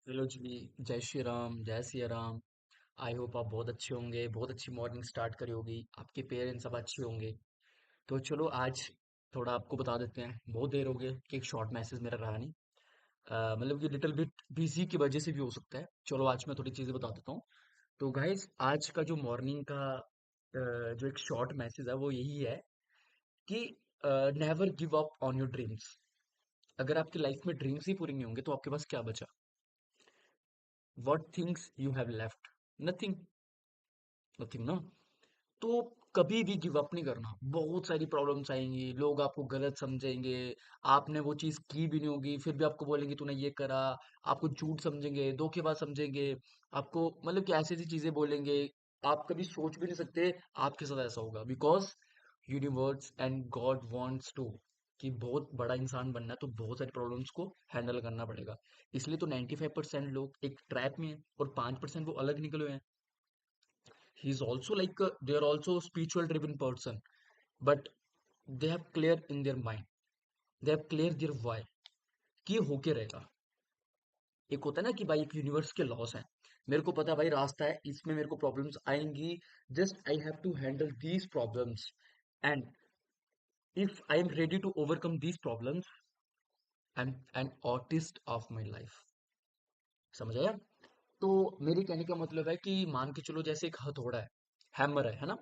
Hello जी। जय श्री राम, जय Siya Ram. I hope आप बहुत अच्छे होंगे, बहुत अच्छी मॉर्निंग स्टार्ट करी होगी, आपके पेरेंट्स सब अच्छे होंगे। तो चलो आज थोड़ा आपको बता देते हैं। बहुत देर हो गई कि एक शॉर्ट मैसेज मेरा रहा नहीं। मतलब कि लिटिल बिट बिजी की वजह से भी हो सकता है। चलो आज मैं थोड़ी चीज़ें बता देता हूँ। तो गाइस आज का जो मॉर्निंग का जो एक शॉर्ट मैसेज है वो यही है कि never give up on your dreams. अगर आपकी लाइफ में ड्रीम्स ही पूरी नहीं होंगे तो आपके पास क्या बचा? What things you have left? Nothing. Nothing ना। तो कभी भी गिव अप नहीं करना। बहुत सारी प्रॉब्लम्स आएंगी, लोग आपको गलत समझेंगे, आपने वो चीज की भी नहीं होगी फिर भी आपको बोलेंगे तूने ये करा। आपको झूठ समझेंगे, धोखेबाज समझेंगे, आपको मतलब कि ऐसी ऐसी चीजें बोलेंगे। आप कभी सोच भी नहीं सकते आपके साथ ऐसा होगा, because universe and God wants to कि बहुत बड़ा इंसान बनना है तो बहुत सारी प्रॉब्लम्स को हैंडल करना पड़ेगा। इसलिए तो 95% लोग एक ट्रैप में हैं और 5% वो अलग निकले हुए हैं। He is also like they are also spiritual driven person, but they have clear in their mind, they have clear their why कि ये होके रहेगा। एक होता है ना कि भाई एक यूनिवर्स के लॉस है, मेरे को पता है भाई रास्ता है, इसमें मेरे को प्रॉब्लम्स आएंगी, just I have to handle these problems, and if I am ready to overcome these problems I am an artist of my life. समझ आया? तो मेरे कहने का मतलब है कि मान के चलो जैसे एक हथौड़ा है ना?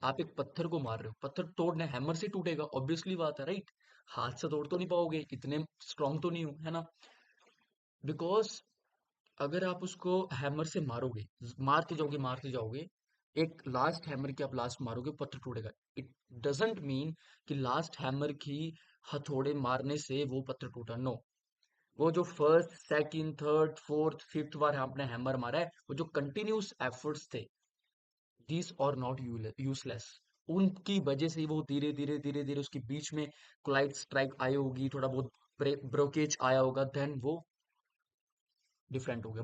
आप एक पत्थर को मार रहे हो, पत्थर तोड़ना है, हैमर से टूटेगा, ऑब्वियसली बात है, राइट? हाथ से तोड़ तो नहीं पाओगे, इतने स्ट्रांग तो नहीं हो, है ना? बिकॉज अगर आप उसको हैमर से मारोगे, मारते जाओगे, एक लास्ट हैमर की आप लास्ट मारोगे, पत्थर टूटेगा। इट डजंट मीन कि लास्ट हैमर की हथौड़े मारने से वो पत्थर टूटा, नो। वो जो first second third fourth fifth बार आपने हैमर मारा है, वो जो कंटिन्यूस एफर्ट्स थे, दीज आर नॉट यूजलेस। उनकी वजह से ही वो धीरे धीरे उसके बीच में क्लाइड स्ट्राइक आई होगी, थोड़ा बहुत ब्रोकेज आया होगा, देन वो डिफरेंट हो गया,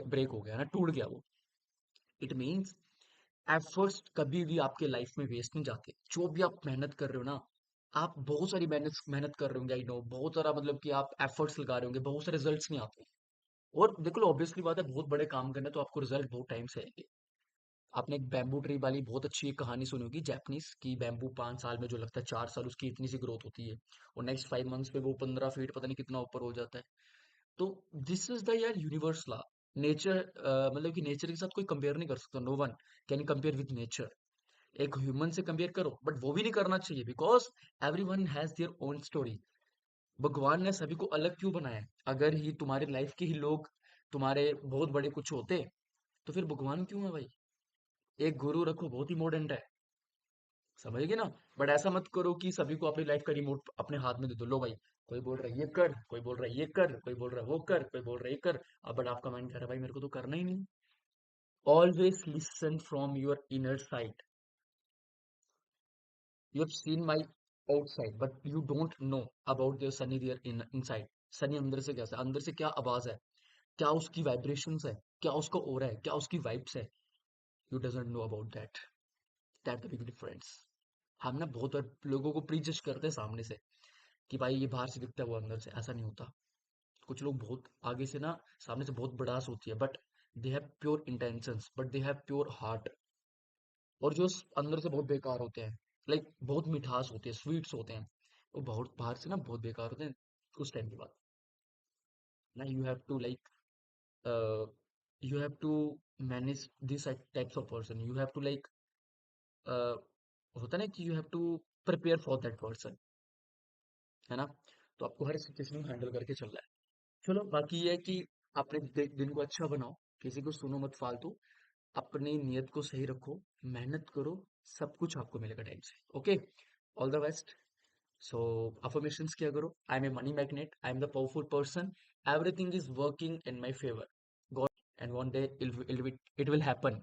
ब्रेक हो गया ना, टूट गया वो। इट मीन्स एफर्ट्स कभी भी आपके लाइफ में वेस्ट नहीं जाते। जो भी आप मेहनत कर रहे हो ना, आप बहुत सारी मेहनत मेहनत कर रहे होंगे, आई नो, बहुत सारा मतलब कि आप एफर्ट्स लगा रहे होंगे, बहुत सारे रिजल्ट्स नहीं आते। और देखो ऑब्वियसली बात है, बहुत बड़े काम करना है तो आपको रिजल्ट बहुत टाइम से आएंगे। आपने एक बैम्बू ट्री वाली बहुत अच्छी एक कहानी सुनी होगी, जापानीज की। बैम्बू 5 साल में जो लगता है 4 साल उसकी इतनी सी ग्रोथ होती है, और नेक्स्ट 5 मंथ्स पे वो 15 फीट पता नहीं कितना ऊपर हो जाता है। तो दिस इज द यार यूनिवर्स लॉ। नेचर मतलब कि नेचर के साथ कोई कंपेयर नहीं कर सकता, no one can compare with nature. एक ह्यूमन से कंपेयर करो, बट वो भी नहीं करना चाहिए, because every one has their own story. भगवान ने सभी को अलग क्यों बनाया है? अगर ही तुम्हारी लाइफ के ही लोग तुम्हारे बहुत बड़े कुछ होते तो फिर भगवान क्यों है भाई? एक गुरु रखो, बहुत ही मॉडर्न है, समझ गए ना? बट ऐसा मत करो कि सभी को अपनी लाइफ का रिमोट अपने हाथ में दे दो, लो भाई, कोई बोल रहा है ये कर, कोई बोल रहा है ये कर, कोई बोल रहा है वो कर, कोई बोल रहा है ये कर। अब बट आपका माइंड कह रहा है भाई मेरे को तो करना ही नहीं। Always listen from your inner side. You have seen my outside but you don't know about there Sunny there in inside. Sunny अंदर से कैसा है, अंदर से क्या आवाज है, क्या उसकी वाइब्रेशंस है, क्या उसका ओरा है, क्या उसकी वाइब्स है। You doesn't know about that. That the big difference. हम ना बहुत बार लोगों को प्रीजज करते हैं सामने से कि भाई ये बाहर से दिखता है वो अंदर से, ऐसा नहीं होता। कुछ लोग बहुत आगे से ना, सामने से बहुत बड़ास होती है, but they have pure intentions, but they have pure heart. और जो अंदर से बहुत बेकार होते हैं, लाइक बहुत मिठास होती है, स्वीट्स होते हैं, वो बहुत बाहर से ना बहुत बेकार होते हैं। उस टाइम के बाद ना you have to like you have to manage this types of person. You have to like होता है ना कि you have to prepare for that person, है ना? तो आपको हर सिचुएशन में हैंडल करके चलना है। चलो बाकी ये है कि अपने दिन को अच्छा बनाओ, किसी को सुनो मत फालतू, अपनी नीयत को सही रखो, मेहनत करो, सब कुछ आपको मिलेगा टाइम से। Okay, all the best. So affirmations किया करो, I am a money magnet, I am the powerful person, everything is working in my favour, God, and one day it will happen.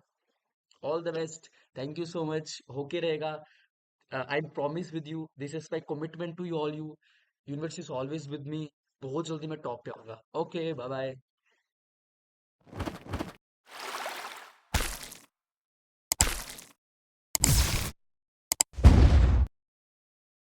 All the best. Thank you so much. होके रहेगा। I promise with you, this is my commitment to you all, you universe is always with me. बहुत जल्दी मैं top पे आऊंगा। Okay, bye bye.